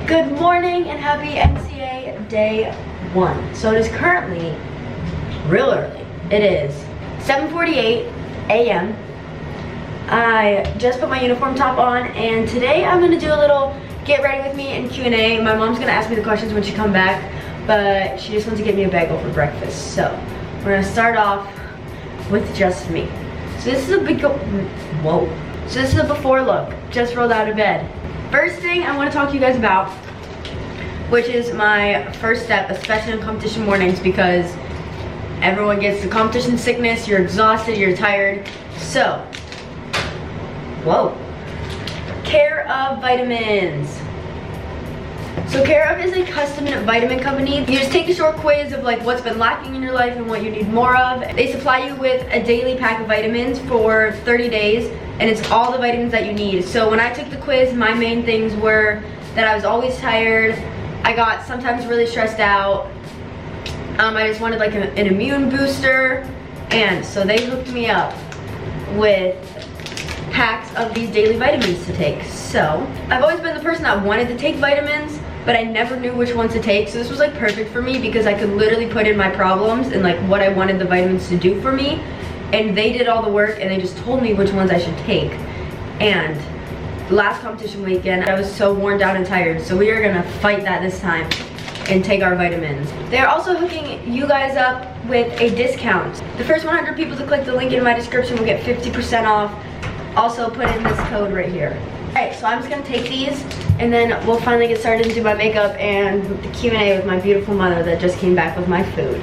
Good morning and happy NCA day 1. So it is currently real early. It is 7:48 a.m. I just put my uniform top on and today I'm gonna do a little get ready with me and Q&A. My mom's gonna ask me the questions when she comes back, but she just wants to get me a bagel for breakfast. So we're gonna start off with just me. So this is a big whoa. So this is a before look. Just rolled out of bed. First thing I want to talk to you guys about, which is my first step, especially on competition mornings, because everyone gets the competition sickness, you're exhausted, you're tired. So, whoa. Care of vitamins. So Care of is a custom vitamin company. You just take a short quiz of like what's been lacking in your life and what you need more of. They supply you with a daily pack of vitamins for 30 days and it's all the vitamins that you need. So when I took the quiz, my main things were that I was always tired, I got sometimes really stressed out, I just wanted like an immune booster, and so they hooked me up with packs of these daily vitamins to take. So I've always been the person that wanted to take vitamins, but I never knew which ones to take. So this was like perfect for me because I could literally put in my problems and like what I wanted the vitamins to do for me, and they did all the work and they just told me which ones I should take. And last competition weekend I was so worn down and tired, so we are gonna fight that this time and take our vitamins. They're also hooking you guys up with a discount. The first 100 people to click the link in my description will get 50% off. Also put in this code right here. Alright, so I'm just gonna take these and then we'll finally get started and do my makeup and the Q&A with my beautiful mother that just came back with my food.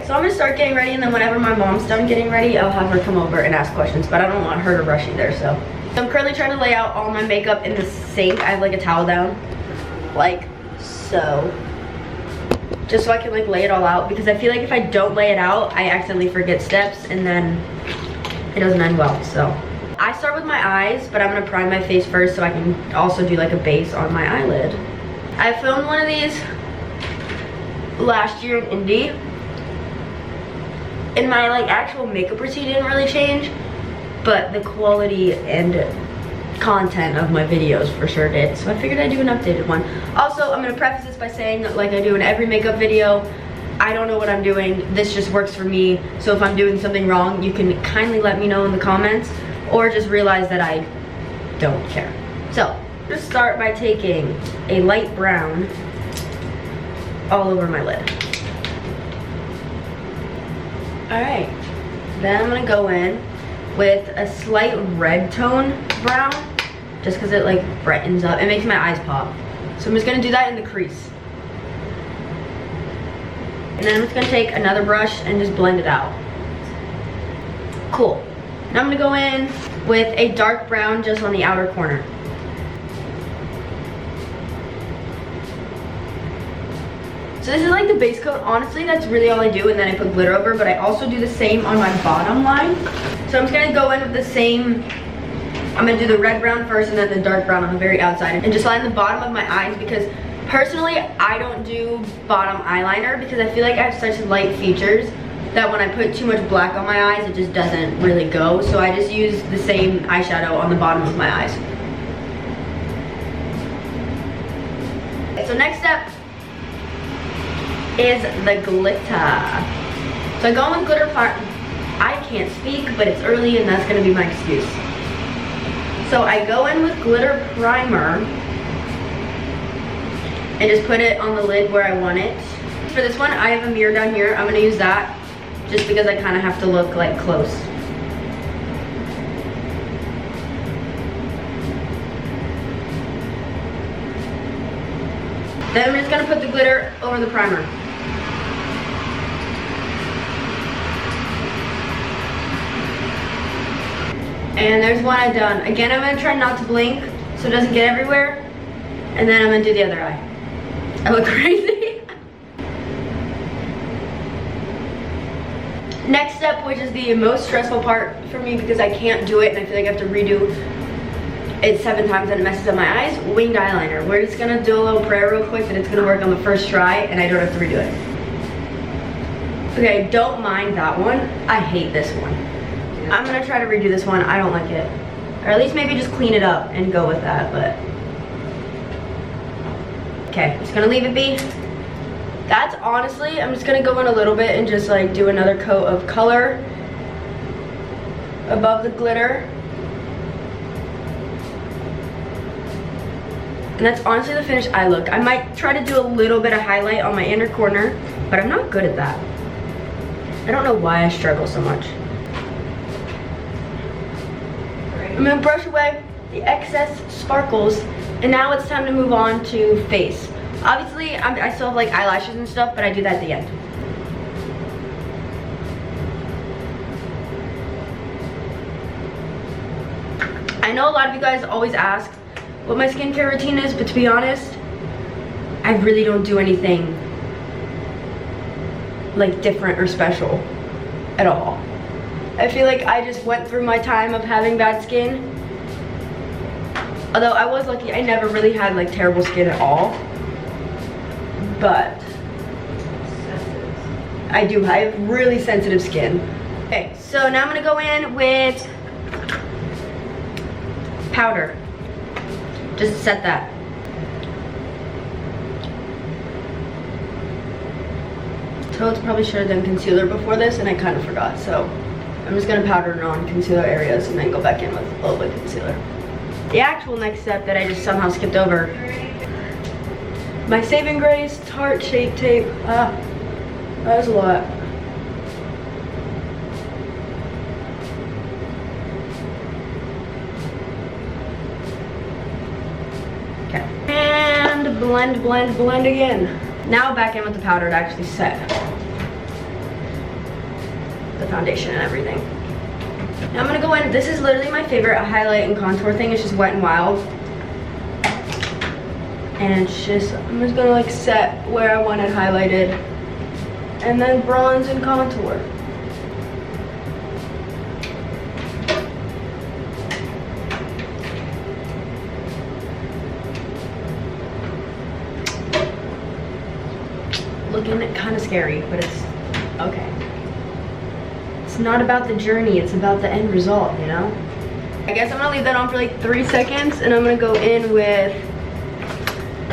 So I'm gonna start getting ready, and then whenever my mom's done getting ready, I'll have her come over and ask questions, but I don't want her to rush either, so. I'm currently trying to lay out all my makeup in the sink. I have like a towel down, like so. Just so I can like lay it all out, because I feel like if I don't lay it out, I accidentally forget steps and then it doesn't end well, so. I start with my eyes, but I'm gonna prime my face first so I can also do like a base on my eyelid. I filmed one of these last year in Indy, and my like actual makeup routine didn't really change, but the quality and content of my videos for sure did. So I figured I'd do an updated one. Also, I'm gonna preface this by saying, like I do in every makeup video, I don't know what I'm doing. This just works for me. So if I'm doing something wrong, you can kindly let me know in the comments, or just realize that I don't care. So, I'm gonna start by taking a light brown all over my lid. All right, then I'm gonna go in with a slight red tone brown, just because it like brightens up. It makes my eyes pop. So I'm just gonna do that in the crease. And then I'm just gonna take another brush and just blend it out. Cool. Now I'm gonna go in with a dark brown just on the outer corner. So this is like the base coat. Honestly, that's really all I do, and then I put glitter over, but I also do the same on my bottom line. So I'm just gonna go in with the same, I'm gonna do the red brown first and then the dark brown on the very outside, and just line the bottom of my eyes, because personally, I don't do bottom eyeliner because I feel like I have such light features that when I put too much black on my eyes, it just doesn't really go. So I just use the same eyeshadow on the bottom of my eyes. So next step is the glitter. So I go in with glitter I can't speak, but it's early and that's gonna be my excuse. So I go in with glitter primer and just put it on the lid where I want it. For this one, I have a mirror down here. I'm gonna use that just because I kind of have to look like close. Then I'm just gonna put the glitter over the primer. And there's one I've done. Again, I'm gonna try not to blink so it doesn't get everywhere. And then I'm gonna do the other eye. I look crazy. Next step, which is the most stressful part for me because I can't do it and I feel like I have to redo it 7 times and it messes up my eyes, winged eyeliner. We're just gonna do a little prayer real quick that it's gonna work on the first try and I don't have to redo it. Okay, don't mind that one. I hate this one. I'm gonna try to redo this one. I don't like it. Or at least maybe just clean it up and go with that, but Okay, just gonna leave it be. That's honestly, I'm just gonna go in a little bit and just like do another coat of color above the glitter. And that's honestly the finished eye look. I might try to do a little bit of highlight on my inner corner, but I'm not good at that. I don't know why I struggle so much. I'm gonna brush away the excess sparkles, and now it's time to move on to face. Obviously, I still have like eyelashes and stuff, but I do that at the end. I know a lot of you guys always ask what my skincare routine is, but to be honest, I really don't do anything like different or special at all. I feel like I just went through my time of having bad skin. Although I was lucky, I never really had like terrible skin at all. But I have really sensitive skin. Okay, so now I'm gonna go in with powder. Just set that. Toads probably should have done concealer before this, and I kind of forgot, so I'm just gonna powder it on concealer areas and then go back in with a little bit of concealer. The actual next step that I just somehow skipped over, my saving grace Tarte Shape Tape. That was a lot. Okay, and blend, blend, blend again. Now back in with the powder to actually set the foundation and everything. Now I'm gonna go in, this is literally my favorite highlight and contour thing, it's just Wet n Wild. And it's just, I'm just gonna like set where I want it highlighted. And then bronze and contour. Looking kind of scary, but it's okay. It's not about the journey, it's about the end result, you know? I guess I'm gonna leave that on for like 3 seconds, and I'm gonna go in with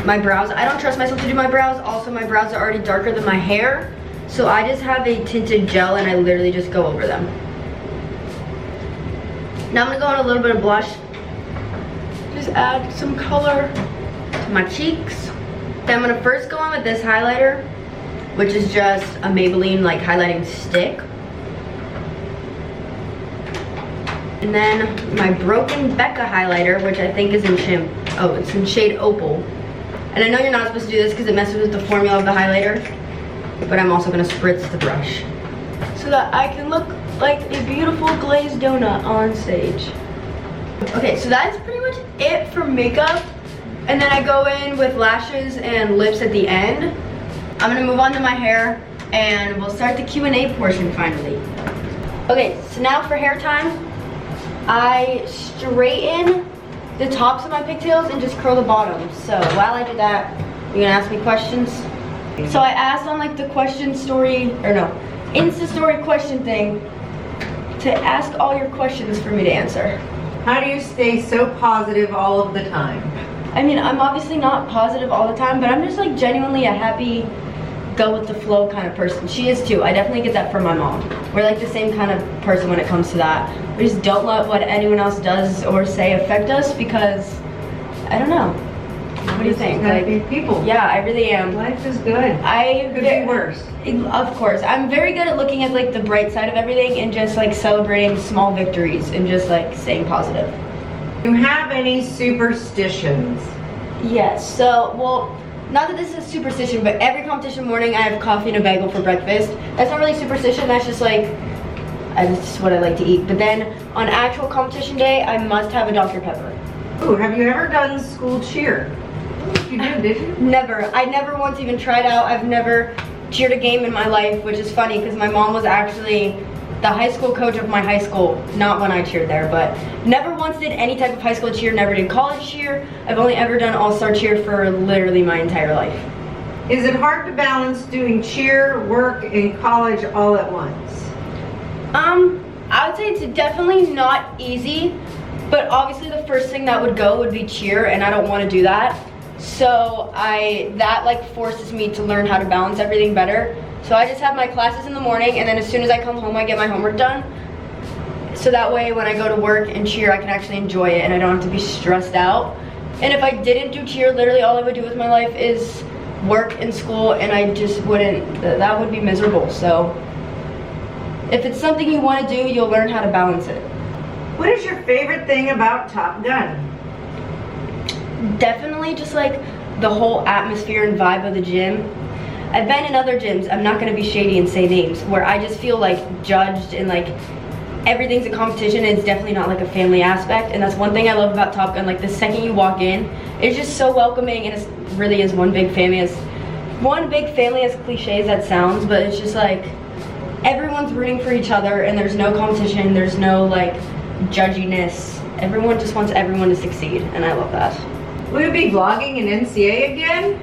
my brows. I don't trust myself to do my brows. Also, my brows are already darker than my hair, so I just have a tinted gel and I literally just go over them. Now I'm gonna go in a little bit of blush. Just add some color to my cheeks. Then I'm gonna first go in with this highlighter, which is just a Maybelline like highlighting stick. And then my Broken Becca highlighter, which I think is in it's in shade Opal. And I know you're not supposed to do this because it messes with the formula of the highlighter, but I'm also gonna spritz the brush so that I can look like a beautiful glazed donut on stage. Okay, so that's pretty much it for makeup. And then I go in with lashes and lips at the end. I'm gonna move on to my hair and we'll start the Q&A portion finally. Okay, so now for hair time, I straighten the tops of my pigtails and just curl the bottoms. So while I do that, you're gonna ask me questions. So I asked on like the question story, or no, Insta story question thing to ask all your questions for me to answer. How do you stay so positive all of the time? I mean, I'm obviously not positive all the time, but I'm just like genuinely a happy, go with the flow kind of person. She is too. I definitely get that from my mom. We're like the same kind of person when it comes to that. We just don't let what anyone else does or say affect us because, I don't know. What do you think? Like, people. Yeah, I really am. Life is good. Could be worse. Of course. I'm very good at looking at like the bright side of everything and just like celebrating small victories and just like staying positive. Do you have any superstitions? Yes, so, well, not that this is superstition, but every competition morning I have coffee and a bagel for breakfast. That's not really superstition, that's just like, that's just what I like to eat. But then on actual competition day, I must have a Dr. Pepper. Ooh, have you ever done school cheer? You did you? Never. I never once even tried out. I've never cheered a game in my life, which is funny because my mom was actually the high school coach of my high school, not when I cheered there, but never once did any type of high school cheer, never did college cheer. I've only ever done all-star cheer for literally my entire life. Is it hard to balance doing cheer, work, and college all at once? I would say it's definitely not easy, but obviously the first thing that would go would be cheer, and I don't want to do that. So that like forces me to learn how to balance everything better. So I just have my classes in the morning, and then as soon as I come home, I get my homework done. So that way when I go to work and cheer, I can actually enjoy it and I don't have to be stressed out. And if I didn't do cheer, literally all I would do with my life is work and school, and I just wouldn't, that would be miserable. So if it's something you want to do, you'll learn how to balance it. What is your favorite thing about Top Gun? Definitely just like the whole atmosphere and vibe of the gym. I've been in other gyms, I'm not going to be shady and say names, where I just feel like judged and like everything's a competition, and it's definitely not like a family aspect. And that's one thing I love about Top Gun. Like the second you walk in, it's just so welcoming, and it really is one big family. As cliche as that sounds, but it's just like everyone's rooting for each other, and there's no competition, there's no like judginess. Everyone just wants everyone to succeed, and I love that. Will you be vlogging in NCA again?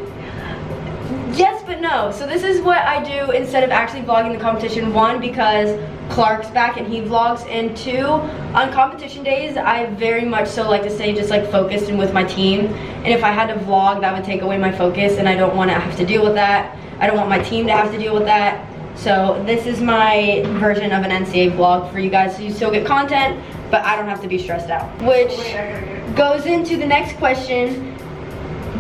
Yes, but no. So this is what I do instead of actually vlogging the competition. One, because Clark's back and he vlogs, and two, on competition days, I very much so like to stay just like focused and with my team. And if I had to vlog, that would take away my focus, and I don't want to have to deal with that. I don't want my team to have to deal with that. So this is my version of an NCA vlog for you guys, so you still get content, but I don't have to be stressed out. Which goes into the next question.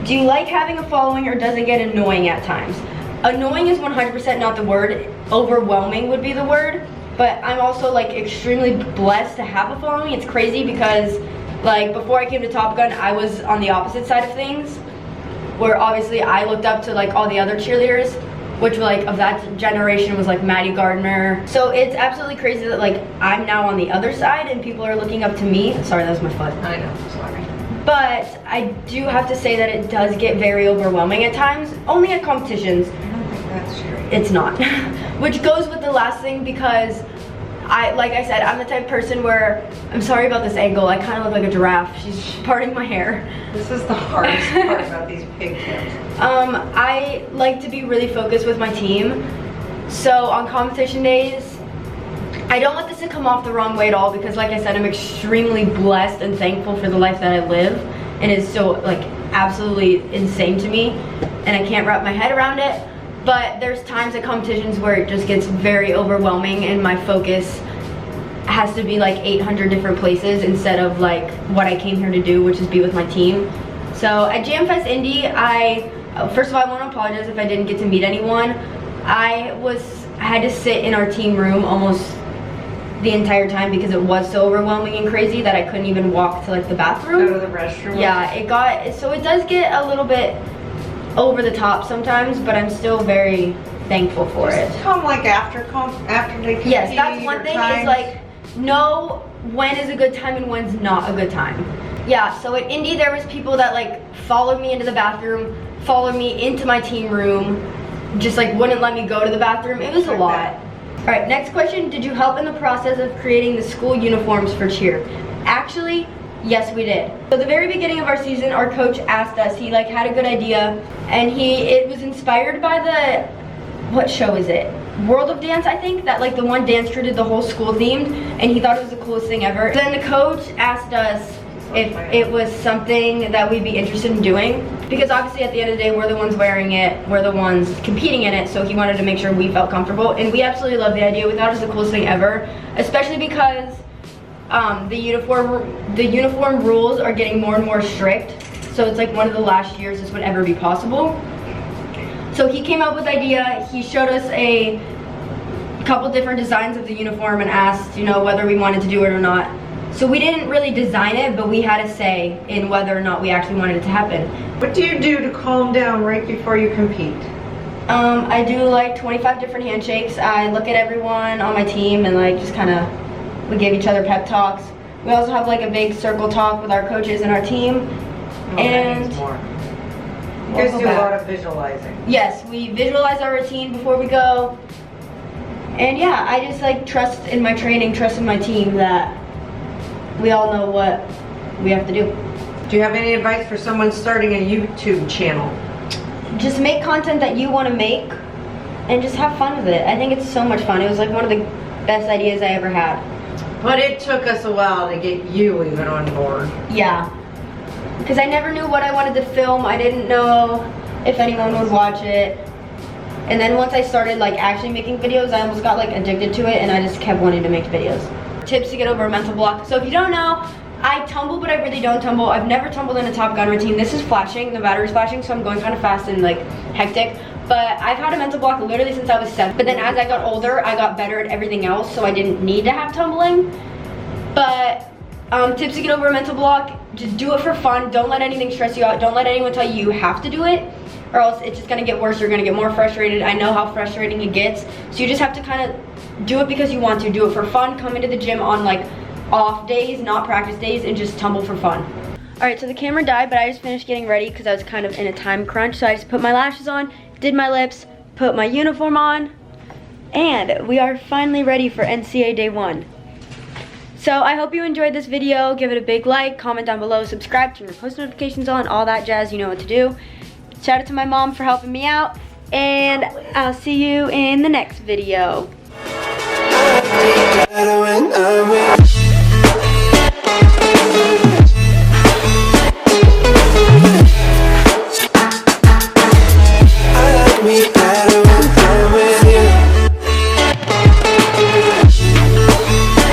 Do you like having a following, or does it get annoying at times? Annoying is 100% not the word. Overwhelming would be the word. But I'm also like extremely blessed to have a following. It's crazy because like before I came to Top Gun, I was on the opposite side of things, where obviously I looked up to like all the other cheerleaders, which like of that generation was like Maddie Gardner. So it's absolutely crazy that like I'm now on the other side and people are looking up to me. Sorry, that was my foot. I know, sorry. But I do have to say that it does get very overwhelming at times, only at competitions. I don't think that's true. It's not. Which goes with the last thing, because like I said, I'm the type of person where, I'm sorry about this angle, I kind of look like a giraffe. She's parting my hair. This is the hardest part about these pigtails. I like to be really focused with my team. So on competition days, I don't want this to come off the wrong way at all, because like I said, I'm extremely blessed and thankful for the life that I live, and it's so like absolutely insane to me, and I can't wrap my head around it. But there's times at competitions where it just gets very overwhelming, and my focus has to be like 800 different places instead of like what I came here to do, which is be with my team. So at Jam Fest Indy, first of all, I want to apologize if I didn't get to meet anyone. I had to sit in our team room almost the entire time because it was so overwhelming and crazy that I couldn't even walk to like the bathroom. Go to the restroom. Yeah, it does get a little bit over the top sometimes, but I'm still very thankful for it. Come like after they compete. Yes, that's one thing, is like know when is a good time and when's not a good time. Yeah, so at Indy there was people that like followed me into the bathroom, followed me into my team room, just like wouldn't let me go to the bathroom. It was a lot. All right, next question. Did you help in the process of creating the school uniforms for cheer? Actually, yes, we did. So at the very beginning of our season, our coach asked us, he like had a good idea, and it was inspired by the, what show is it? World of Dance, I think, that like the one dance crew did the whole school themed, and he thought it was the coolest thing ever. Then the coach asked us if it was something that we'd be interested in doing, because obviously at the end of the day, we're the ones wearing it, we're the ones competing in it, so he wanted to make sure we felt comfortable, and we absolutely love the idea. We thought it was the coolest thing ever, especially because the uniform rules are getting more and more strict, so it's like one of the last years this would ever be possible. So he came up with the idea, he showed us a couple different designs of the uniform and asked, you know, whether we wanted to do it or not. So we didn't really design it, but we had a say in whether or not we actually wanted it to happen. What do you do to calm down right before you compete? I do like 25 different handshakes. I look at everyone on my team and like just kind of, we give each other pep talks. We also have like a big circle talk with our coaches and our team. That means more. You guys do a lot of visualizing. Yes, we visualize our routine before we go. And yeah, I just like trust in my training, trust in my team that we all know what we have to do. Do you have any advice for someone starting a YouTube channel? Just make content that you want to make and just have fun with it. I think it's so much fun. It was like one of the best ideas I ever had. But it took us a while to get you even on board. Yeah. because I never knew what I wanted to film. I didn't know if anyone would watch it. And then once I started like actually making videos, I almost got like addicted to it, and I just kept wanting to make videos. Tips to get over a mental block. So if you don't know, I tumble, but I really don't tumble. I've never tumbled in a Top Gun routine. This is flashing, the battery's flashing, so I'm going kind of fast and like hectic. But I've had a mental block literally since I was 7. But then as I got older, I got better at everything else, so I didn't need to have tumbling. But tips to get over a mental block, just do it for fun. Don't let anything stress you out. Don't let anyone tell you have to do it, or else it's just gonna get worse. You're gonna get more frustrated. I know how frustrating it gets. So you just have to kind of do it because you want to. Do it for fun. Come into the gym on like off days, not practice days, and just tumble for fun. All right, so the camera died, but I just finished getting ready because I was kind of in a time crunch. So I just put my lashes on, did my lips, put my uniform on, and we are finally ready for NCA Day 1. So I hope you enjoyed this video. Give it a big like, comment down below, subscribe, turn your post notifications on, all that jazz, you know what to do. Shout out to my mom for helping me out, and I'll see you in the next video.